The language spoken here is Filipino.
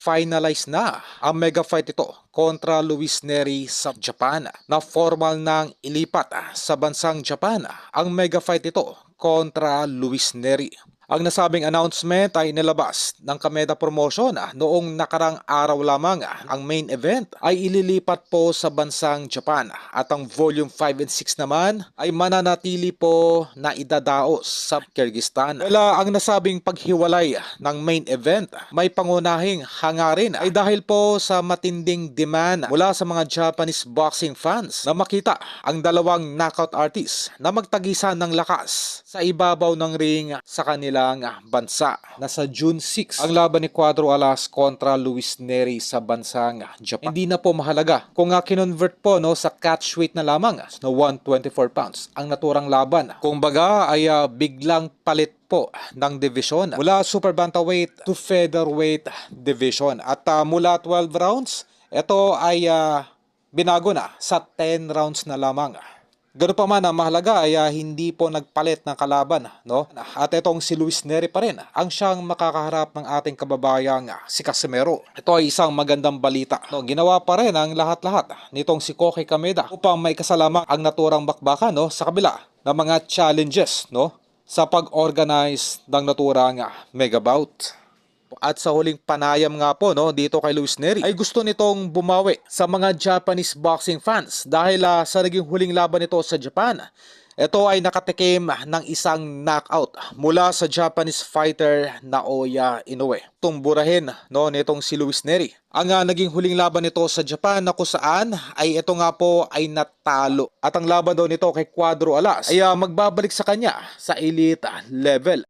Finalize na ang mega fight ito kontra Luis Neri sa Japan na formal nang ilipat sa bansang Japan ang mega fight ito kontra Luis Neri. Ang nasabing announcement ay nilabas ng Kameda Promotion noong nakarang araw lamang. Ang main event ay ililipat po sa bansang Japan at ang Volume 5 and 6 naman ay mananatili po na idadaos sa Kyrgyzstan. Wala ang nasabing paghiwalay ng main event may pangunahing hangarin ay dahil po sa matinding demand mula sa mga Japanese boxing fans na makita ang dalawang knockout artists na magtagisan ng lakas sa ibabaw ng ring sa kanilang bansa. Nasa June 6 ang laban ni Cuadro Alas kontra Luis Neri sa bansang Japan. Hindi na po mahalaga kung kinonvert po sa catch weight na lamang na 124 pounds ang naturang laban. Kung baga ay biglang palit po ng division mula super bantamweight to featherweight division at mula 12 rounds ito ay binago na sa 10 rounds na lamang. Ganoon pa man, ang mahalaga ay hindi po nagpalit ng kalaban, no? At itong si Luis Neri pa rin ang siyang makakaharap ng ating kababayang si Casimero. Ito ay isang magandang balita, no? Ginawa pa rin ang lahat-lahat nitong si Koki Kameda upang may kasalamang ang naturang bakbakan, no? Sa kabila ng mga challenges, no? Sa pag-organize ng naturang mega bout. At sa huling panayam nga po dito kay Luis Neri ay gusto nitong bumawi sa mga Japanese boxing fans dahil sa naging huling laban nito sa Japan. Ito ay nakatikim ng isang knockout mula sa Japanese fighter Naoya Inoue. Tumburahin nitong si Luis Neri. Ang naging huling laban nito sa Japan na kung saan ay ito nga po ay natalo. At ang laban daw nito kay Cuadro Alas ay magbabalik sa kanya sa elite level.